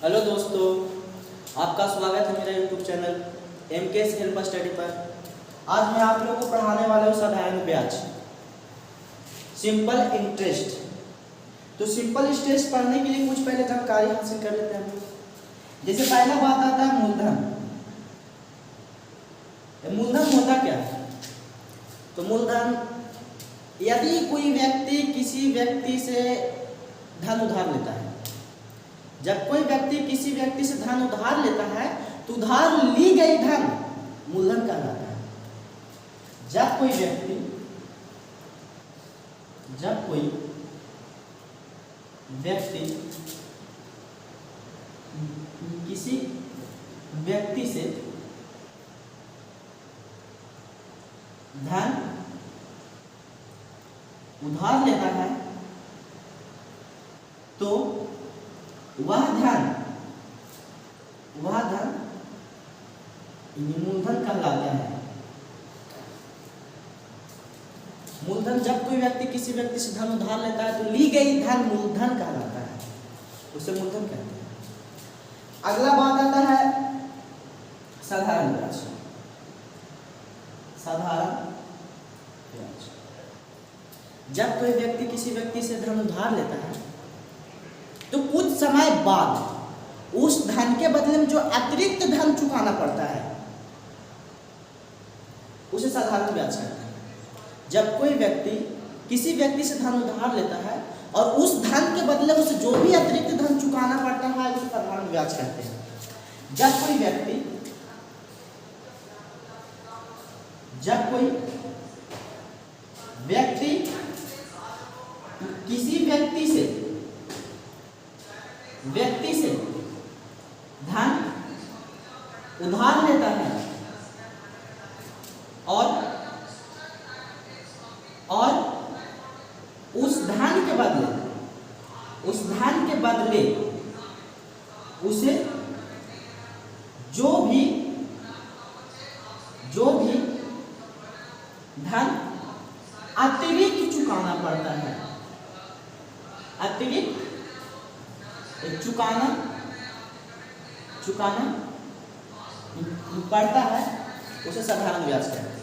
Hello दोस्तों, आपका स्वागत है मेरा YouTube channel MK's help study पर। आज मैं आप लोगों को पढ़ाने वाला हूँ साधारण ब्याज, सिंपल इंटरेस्ट। तो सिंपल इंटरेस्ट पढ़ने के लिए कुछ पहले जानकारी हासिल कर लेते हैं। जैसे पहला बात आता है मूलधन। मूलधन होता क्या है? तो मूलधन, यदि कोई व्यक्ति किसी व्यक्ति से धन उधार लेता है, जब कोई व्यक्ति किसी व्यक्ति से धन उधार लेता है तो उधार ली गई धन मूलधन कहलाता है। जब कोई व्यक्ति किसी व्यक्ति से धन उधार लेता है तो वह धन मूलधन कहलाता है। मूलधन, जब कोई व्यक्ति किसी व्यक्ति से धन उधार लेता है तो ली गई धन मूलधन कहलाता है, उसे मूलधन कहते हैं। अगला बात आता है साधारण ब्याज। साधारण ब्याज, जब कोई व्यक्ति किसी व्यक्ति से धन उधार लेता है तो कुछ समय बाद उस धन के बदले में जो अतिरिक्त धन चुकाना पड़ता है उसे साधारण ब्याज कहते हैं। जब कोई व्यक्ति किसी व्यक्ति से धन उधार लेता है और उस धन के बदले उसे जो भी अतिरिक्त धन चुकाना पड़ता है उसे साधारण ब्याज कहते हैं। जब कोई व्यक्ति किसी व्यक्ति से धन उधार लेता है और उस धन के बदले उसे जो भी धन अतिरिक्त चुकाना पड़ता है, अतिरिक्त चुकाना पड़ता है, उसे साधारण ब्याज कहते हैं।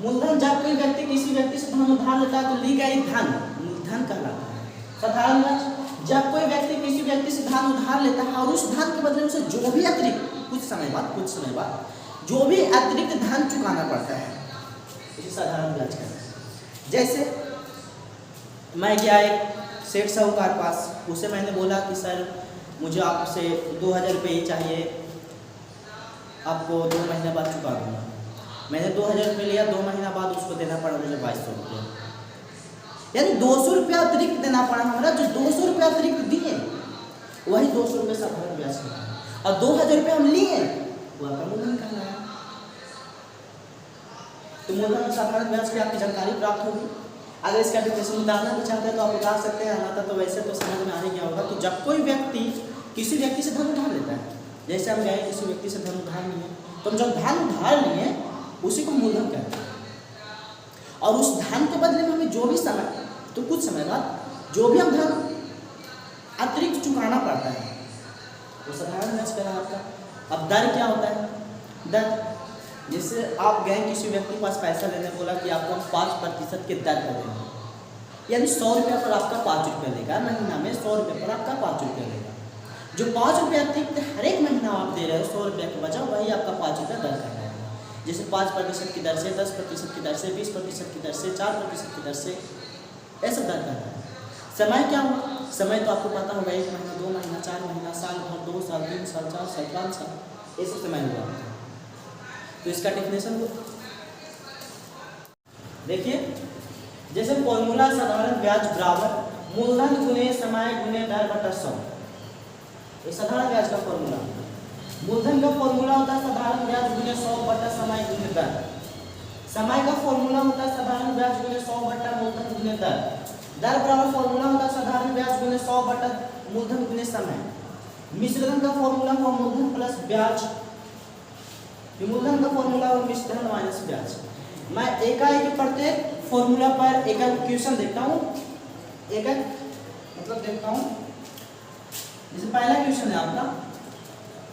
मूलधन, जब कोई व्यक्ति किसी व्यक्ति से धन उधार लेता है तो ली गई धन मूलधन कहलाता है। साधारण ब्याज, जब कोई व्यक्ति किसी व्यक्ति से धन उधार लेता है और उस धन के बदले उसे जो भी अतिरिक्त कुछ समय बाद जो भी अतिरिक्त धन चुकाना पड़ता है उसे साधारण ब्याज कहते हैं। जैसे मैं गया एक सेठ साहूकार पास, उसे मैंने बोला कि सर मुझे आपसे 2000 रुपये ही चाहिए, आपको 2 महीने बाद चुका दूँगा। मैंने 2000 रुपये लिया, 2 महीना बाद उसको देना पड़ा मुझे 2200 रुपये, यानी 200 रुपया अतिरिक्त देना पड़ा हमारा। जो 200 रुपये अतिरिक्त दिए वही 200 रुपये साधारण ब्याज का, और 2000 रुपये हम लिए वो आपका मूलधन कहना है। तो मूलधन और साधारण ब्याज की आपकी जानकारी प्राप्त होगी। अगर इसका डिफिनेशन उतारना भी चाहते हैं तो आप उतार सकते हैं, आना था तो वैसे तो समझ में आ ही गया होगा। तो जब कोई व्यक्ति किसी व्यक्ति से धन उधार लेता है, जैसे हम गए किसी व्यक्ति से धन उधार लिए, तो हम जब धन उधार लिए उसी को मूलधन कहते हैं। और उस धन के बदले में हमें जो भी समय, तो कुछ समय बाद जो भी हम धन अतिरिक्त चुकाना पड़ता है वो साधारण ब्याज कहना आपका। अब दर क्या होता है? दर, जैसे आप गए किसी व्यक्ति के पास पैसा लेने, बोला कि आपको हम 5% के दर पर देंगे, यानी 100 रुपये पर आपका 5 रुपये लेगा महीना में, 100 रुपये पर आपका 5 रुपये लेगा। जो 5 रुपये अतिरिक्त हर एक महीना आप दे रहे हो 100 रुपये की वजह, वही आपका 5 रुपये दर कहलाएगा। जैसे 5% की दर से, 10% की दर से, 20% की दर से, 4% की दर से, ऐसा दर कहता है। समय क्या हुआ? समय तो आपको पता होगा, 1 महीना, 2 महीना, 4 महीना, साल भर, 2 साल, 3 साल, 4 साल, 5 साल, ऐसे समय हुआ। तो इसका डेफिनेशन देखिए, जैसे फॉर्मूला साधारण ब्याज बराबर मूलधन गुने समय गुने दर बटा 100। ये साधारण ब्याज का फॉर्मूला। मूलधन का फॉर्मूला होता है साधारण ब्याज गुने 100 बटा समय गुने दर। समय का फॉर्मूला होता है साधारण ब्याज गुने 100 बटा मूलधन गुने दर। दर बराबर फॉर्मूला होता है साधारण ब्याज गुने 100 बटा मूलधन गुने समय। मिश्रण का फॉर्मूला हुआ मूलधन प्लस ब्याज। मूलधन का फॉर्मूला हुआ मिश्रण माइनस ब्याज। मैं एकाएक प्रत्येक फॉर्मूला पर एक क्वेश्चन देखता हूँ, एक मतलब देखता हूँ, जैसे पहला क्वेश्चन है आपका,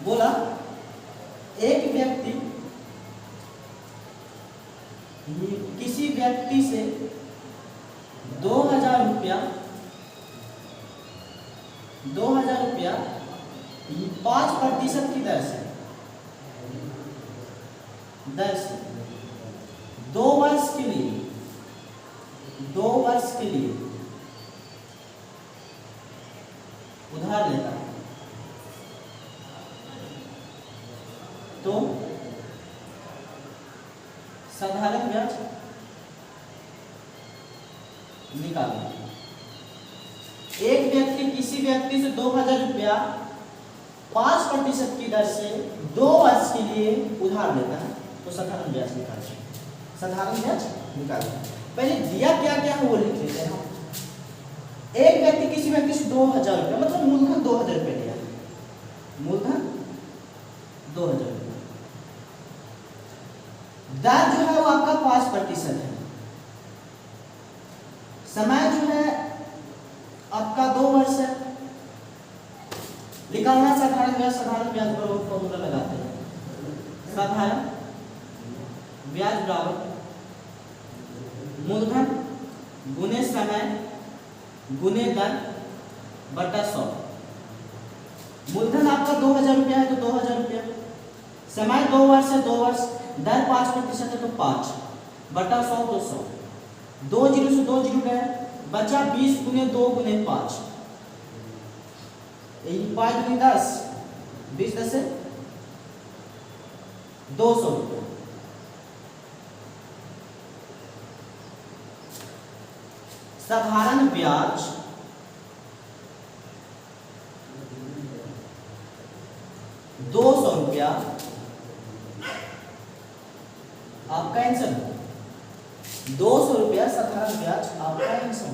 बोला एक व्यक्ति किसी व्यक्ति से 2000 रुपया 5% की दर से 2 वर्ष के लिए उधार लेता है, तो साधारण ब्याज निकालना। एक व्यक्ति किसी व्यक्ति से 2000 रुपया 5% की दर से 2 वर्ष के लिए उधार लेता है, तो साधारण ब्याज निकालना। पहले दिया क्या क्या है वो लिख लेते हैं हम। एक व्यक्ति किसी व्यक्ति से 2000 रुपया, मतलब मूलधन 2000 रुपये लिया, मूलधन 2000 रुपये। दर जो है वो आपका 5% है। समय जो है आपका 2 वर्ष है। निकालना साधारण ब्याज पर फॉर्मूला लगाते हैं। साधारण ब्याज बराबर मूलधन गुने समय गुने दर बटा 100। मूलधन आपका 2000 रुपया है तो 2000 रुपया, समय 2 वर्ष है 2 वर्ष, दर 5% है तो 5 बटा 100 तो 100। 2 जीरो से 2 जीरो गया, बचा 20 गुने 2 गुने 5, 5 गुने 10, 20 10 से 200 रुपया। साधारण ब्याज ₹200 आपका आंसर। 200 रुपया साधारण ब्याज आपका आंसर।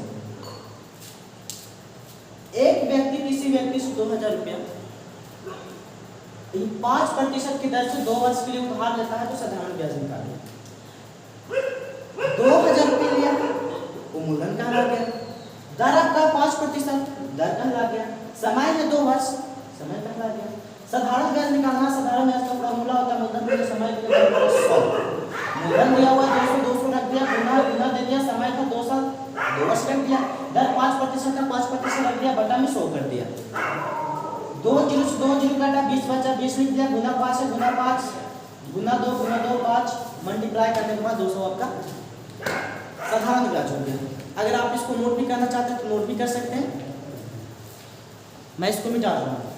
एक व्यक्ति किसी व्यक्ति से 2000 रुपया 5% की दर से 2 वर्ष के लिए उधार लेता है, तो साधारण ब्याज निकालिए। 2000 रुपये लिया, वो मूलधन कहला गया। दर आपका 5%, दर कहला गया। समय है 2 वर्ष, समय कहला गया। साधारण ब्याज निकालना, साधारण ब्याज का फॉर्मूला होता है मूलधन गुने समय गुने दर बटा 100। मूलधन दिया हुआ 200 रख दिया, गुना दे दिया, समय था 2 साल 2 वर्ष रख दिया, दर 5% था 5% रख दिया, बटा में 100 कर दिया। 2 जीरो से 2 जीरो काटा, 20 बचा, 20 लिख दिया, गुना 5 है गुना 5 गुना 2 5 मल्टीप्लाई करने के बाद 200 आपका साधारण ब्याज हो गया। अगर आप इसको नोट भी करना चाहते हैं तो नोट भी कर सकते हैं। मैं इसको मिटा रहा हूँ।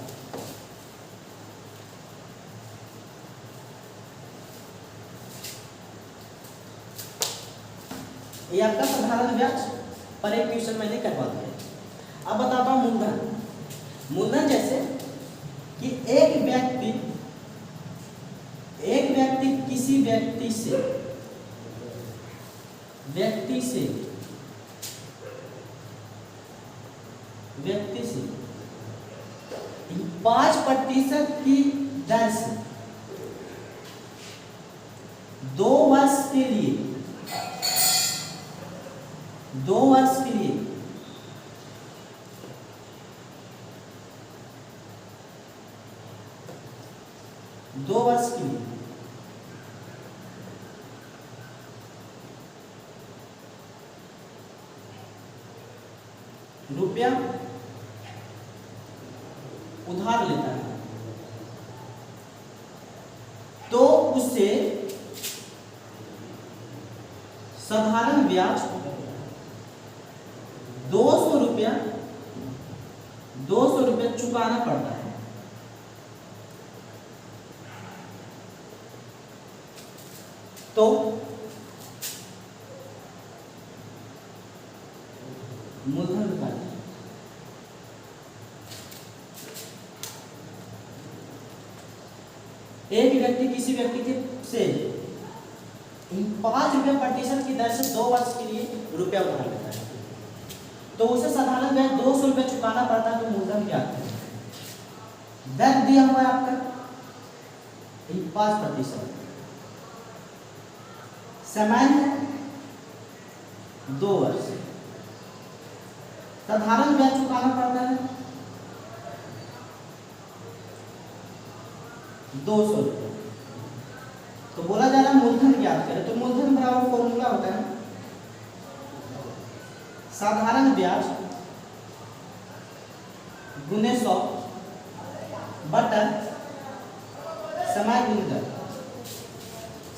ये आपका साधारण ब्याज पर एक ट्यूशन मैंने करवा दिया। अब बताता हूँ मूलधन। मूलधन जैसे कि एक व्यक्ति किसी व्यक्ति से 5% की दर से 2 वर्ष के लिए 2 वर्ष के लिए रुपया उधार लेता है, तो उसे साधारण ब्याज 200 रुपया चुकाना पड़ता है। तो मूलधन निकालिए। एक व्यक्ति किसी व्यक्ति के से 5% की दर से 2 वर्ष के लिए रुपया उधार लेता है, तो उसे साधारण ब्याज 200 रुपये चुकाना पड़ता है। तो मूलधन क्या है? दर दिया हुआ है आपका 5%, समय है 2 वर्ष, साधारण ब्याज चुकाना पड़ता है 200 रुपये। तो बोला जा रहा है मूलधन ज्ञात करें, तो मूलधन बराबर फॉर्मूला होता है साधारण ब्याज गुने 100 बटा समय गुने दर।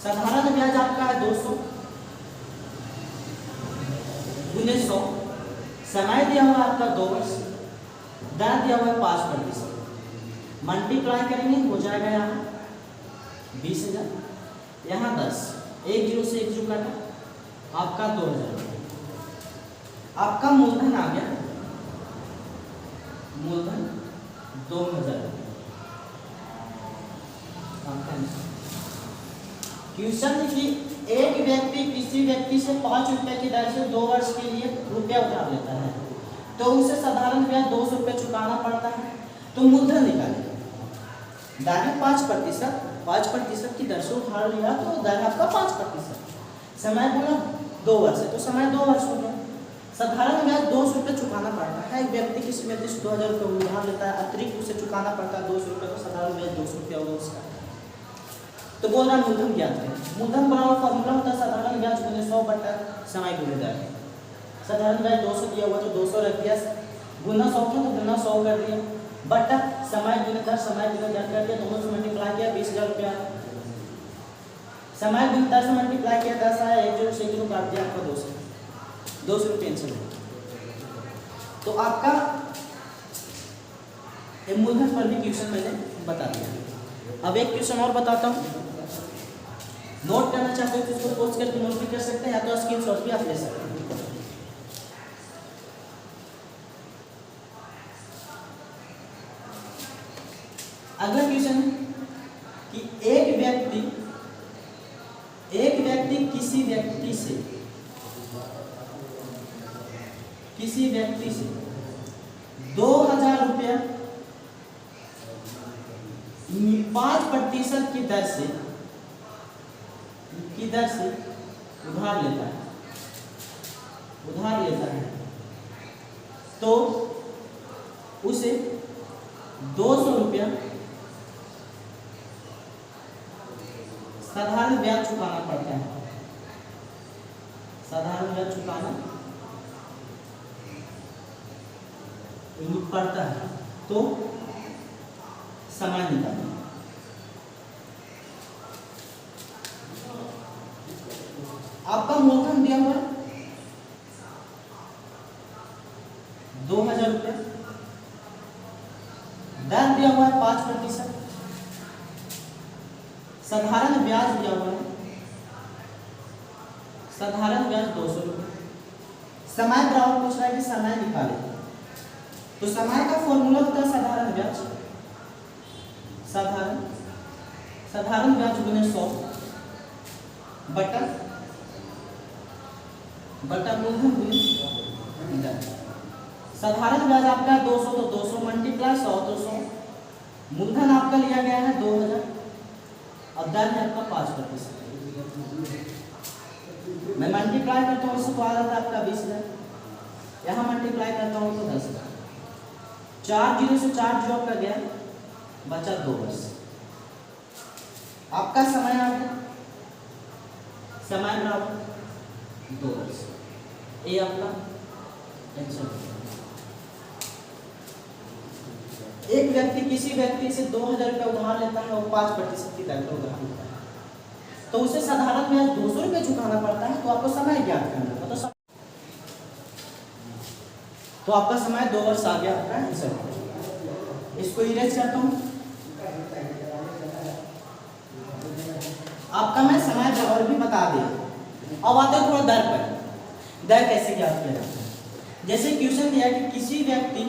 साधारण ब्याज आपका है 200 गुने 100, समय दिया हुआ आपका 2 वर्ष, दर दिया हुआ है 5%, मल्टीप्लाई करेंगे हो जाएगा यहाँ 20,000, यहाँ 10, एक जीरो से एक जीरो काटा आपका 2,000। आपका मूलधन आ गया, मूलधन 2,000। क्वेश्चन कि एक व्यक्ति किसी व्यक्ति से 5 रुपए की दर से 2 वर्ष के लिए रुपया उधार लेता है, तो उसे साधारण ब्याज 200 रुपये चुकाना पड़ता है। तो मूलधन निकालेगा, दागे 5% की दर से उधार लिया तो दर आपका 5%, समय बोला 2 वर्ष है तो समय 2 वर्ष हो गया। साधारण ब्याज 200 रुपये चुकाना पड़ता है। एक व्यक्ति किसी व्यक्ति से 2,000 रुपये उधार लेता है, अतिरिक्त उसे चुकाना पड़ता है 200 रुपये, तो साधारण ब्याज 200 रुपया होगा उसका। तो बोल रहा है मूलधन ज्ञात करें। मूलधन बराबर फॉर्मूला होता है साधारण ब्याज गुने 100 बटा समय गुने दर। साधारण ब्याज 200 दिया हुआ तो 200 रख दिया, गुना 100 था तो गुना 100 कर दिया, बटा समय गुने दर कर दिया, दोनों से मल्टीप्लाई किया 20,000 रुपया। समय गुने दर से मल्टीप्लाई किया 10 आया, एक जीरो से एक जीरो काट दिया आपका 200 रुपये आंसर है। तो आपका मूलधन पर भी क्वेश्चन मैंने बता दिया। अब एक क्वेश्चन और बताता हूँ, नोट करना चाहते हो तो इसको पोस्ट करके नोट भी कर सकते हैं, या तो स्क्रीनशॉट भी आप ले सकते हैं। अगला क्वेश्चन है कि एक व्यक्ति किसी व्यक्ति से 2,000 रुपया 5% की दर से उधार लेता है, तो उसे 200 रुपया साधारण ब्याज चुकाना पड़ता है। साधारण ब्याज चुकाना पड़ता है, तो समय निकालना। आपका मूलधन दिया हुआ 2,000 रुपये, दर दिया हुआ है 5%, साधारण ब्याज दिया हुआ है, साधारण ब्याज 200 रुपये। समय बराबर पूछ रहा है कि समय निकाले, तो समय का फॉर्मूला होता है साधारण ब्याज, साधारण ब्याज गुने 100 बटा मूलधन गुने दर। साधारण ब्याज आपका 200 तो 200 मल्टीप्लाई 100 तो 100, मूलधन आपका लिया गया है 2,000 और दर है आपका 5%। मैं मल्टीप्लाई करता हूँ इसको, आ जाता है आपका 20,000, यहाँ मल्टीप्लाई करता हूँ तो 10,000, 4 जीरो से 4 जीरो का गया, बचा 2 वर्ष। आपका समय आ गया, समय बराबर 2 वर्ष। ये आपका आंसर। एक व्यक्ति किसी व्यक्ति से 2,000 रुपये उधार लेता है और 5% की दर पर उधार लेता है, तो उसे साधारण ब्याज 200 रुपये चुकाना पड़ता है। तो आपको समय ज्ञात करना है, तो आपका समय 2 वर्ष आ गया आपका आंसर। इसको इरेज करता हूँ। आपका मैं समय बराबर भी बता दिया। अब आते हैं थोड़ा दर पर। दर कैसे ज्ञात किया जाता है? जैसे क्वेश्चन दिया कि किसी व्यक्ति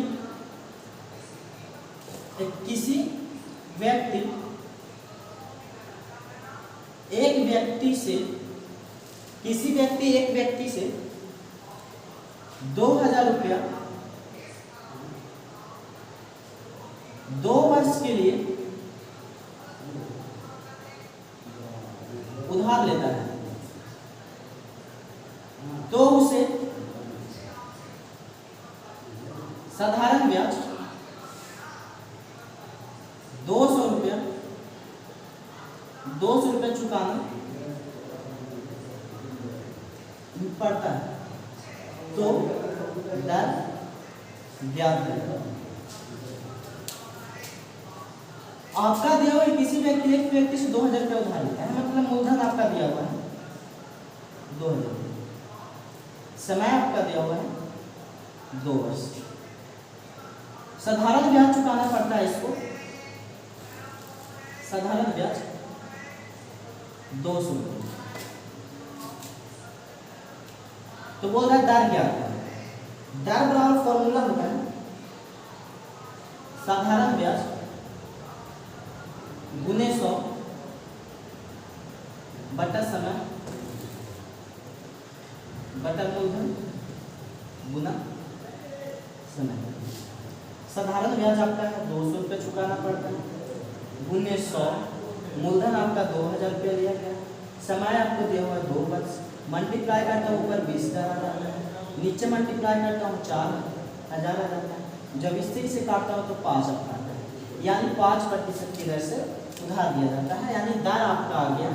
एक व्यक्ति से 2,000 रुपया 2 वर्ष के लिए उधार लेता है, तो उसे साधारण ब्याज 200 रुपया, 200 रुपया चुकाना पड़ता है, तो दर ब्याज दर आपका दिया हुआ किसी व्यक्ति एक व्यक्ति से 2000 रुपया उधार लेता है, मतलब मूलधन आपका दिया हुआ है 2000, समय आपका दिया हुआ है 2 वर्ष, साधारण ब्याज चुकाना पड़ता है इसको, साधारण ब्याज 200 रुपये। तो बोल रहा है दर क्या होता है, दर बराबर फॉर्मूला होता है साधारण ब्याज गुने 100 बटा समय बटा मूलधन गुना समय। साधारण ब्याज आपका है 200 रुपये चुकाना पड़ता है, गुने 100, मूलधन आपका 2000 रुपये लिया गया, समय आपको दिया हुआ है 2 वर्ष, मल्टीप्लाई करता हूँ ऊपर 20,000 आ जाता है, नीचे मल्टीप्लाई करता हूँ 4,000 आ जाता है, जब इसी से काटता हूँ तो 5 आता है, यानी 5% की दर से उधार दिया जाता है, यानी दर आपका आ गया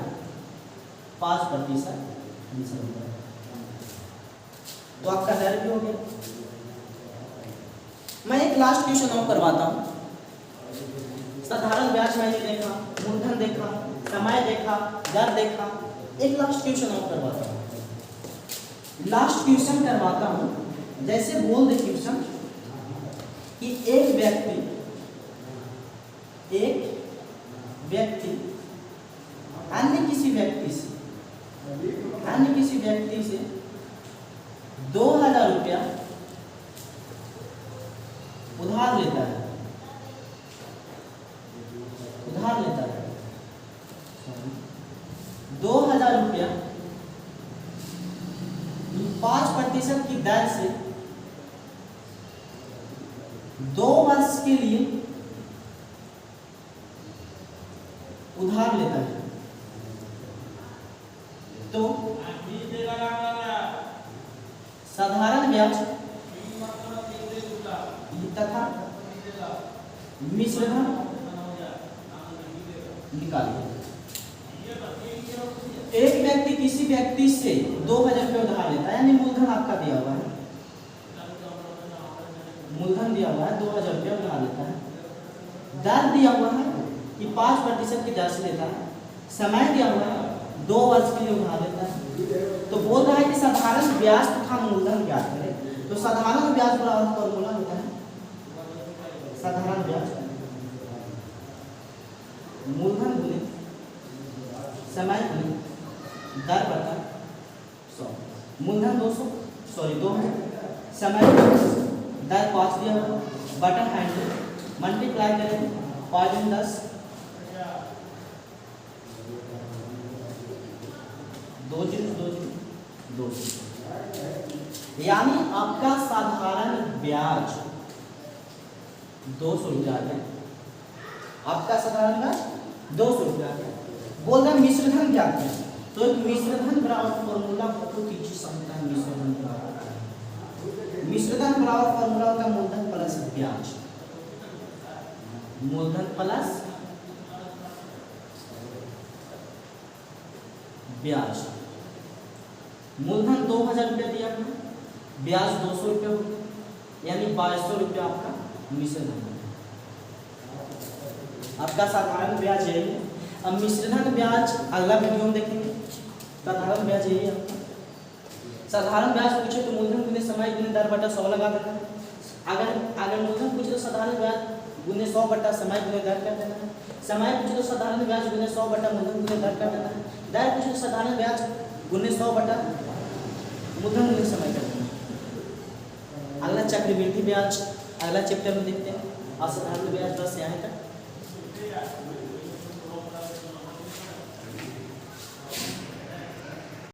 5%। तो आपका दर भी हो गया। मैं एक लास्ट क्वेश्चन और करवाता हूँ। साधारण ब्याज मैंने देखा, मूलधन देखा, समय देखा, दर देखा, एक लास्ट क्वेश्चन और करवाता हूँ। लास्ट क्वेश्चन करवाता हूँ, जैसे बोल दे क्वेश्चन कि एक व्यक्ति अन्य किसी व्यक्ति से 2000 रुपया उधार लेता है 2000 रुपया 5% की दर से 2 वर्ष के लिए उधार लेता है, तो साधारण ब्याज तथा मिश्रधन निकालिए। एक व्यक्ति किसी व्यक्ति से 2000 रुपये उधार लेता है, यानी मूलधन आपका दिया हुआ है, मूलधन दिया हुआ है 2000 रुपये उधार लेता है, दर दिया हुआ है कि 5% की दर से लेता है, समय दिया हुआ है 2 वर्ष के लिए उधार लेता है। तो बोल रहा है कि साधारण ब्याज तथा मूलधन ज्ञात करें। तो साधारण ब्याज बराबर फॉर्मूला होता है साधारण ब्याज मूलधन गुने समय गुने दर बटा 100। मूलधन 200 समय दर 5 दिया हुआ बटा 100 मल्टीप्लाई करेंगे 5 × 10 2 यानी आपका साधारण ब्याज 200 रुपया है, आपका साधारण ब्याज 200 रुपया है। बोल रहे मिश्रधन क्या है, तो एक मिश्रधन बराबर फॉर्मूला को कीजिए समझता है। मिश्रधन बराबर फॉर्मूला होता है मूलधन प्लस ब्याज, मूलधन प्लस ब्याज। मूलधन 2000 रुपया दिया आपने, ब्याज 200 रुपया हो गया, यानी 2200 रुपया आपका मिश्रधन। आपका साधारण ब्याज यही है। अब मिश्रधन ब्याज अगला वीडियो में देखेंगे। साधारण ब्याज यही है आपका। साधारण ब्याज पूछे तो मूलधन गुने समय गुने दर बटा 100 लगा देना है। अगर मूलधन पूछे तो साधारण ब्याज गुने 100 बटा समय गुने दर कर देना है। समय पूछे तो साधारण ब्याज गुने 100 बटा मूलधन गुने दर कर देना है। दर पूछे तो साधारण ब्याज गुने 100 बटा मूलधन गुने समय कर देना है। अगला चक्रवृद्धि ब्याज अगला चैप्टर में देखते हैं। और साधारण ब्याज बस यहाँ तक।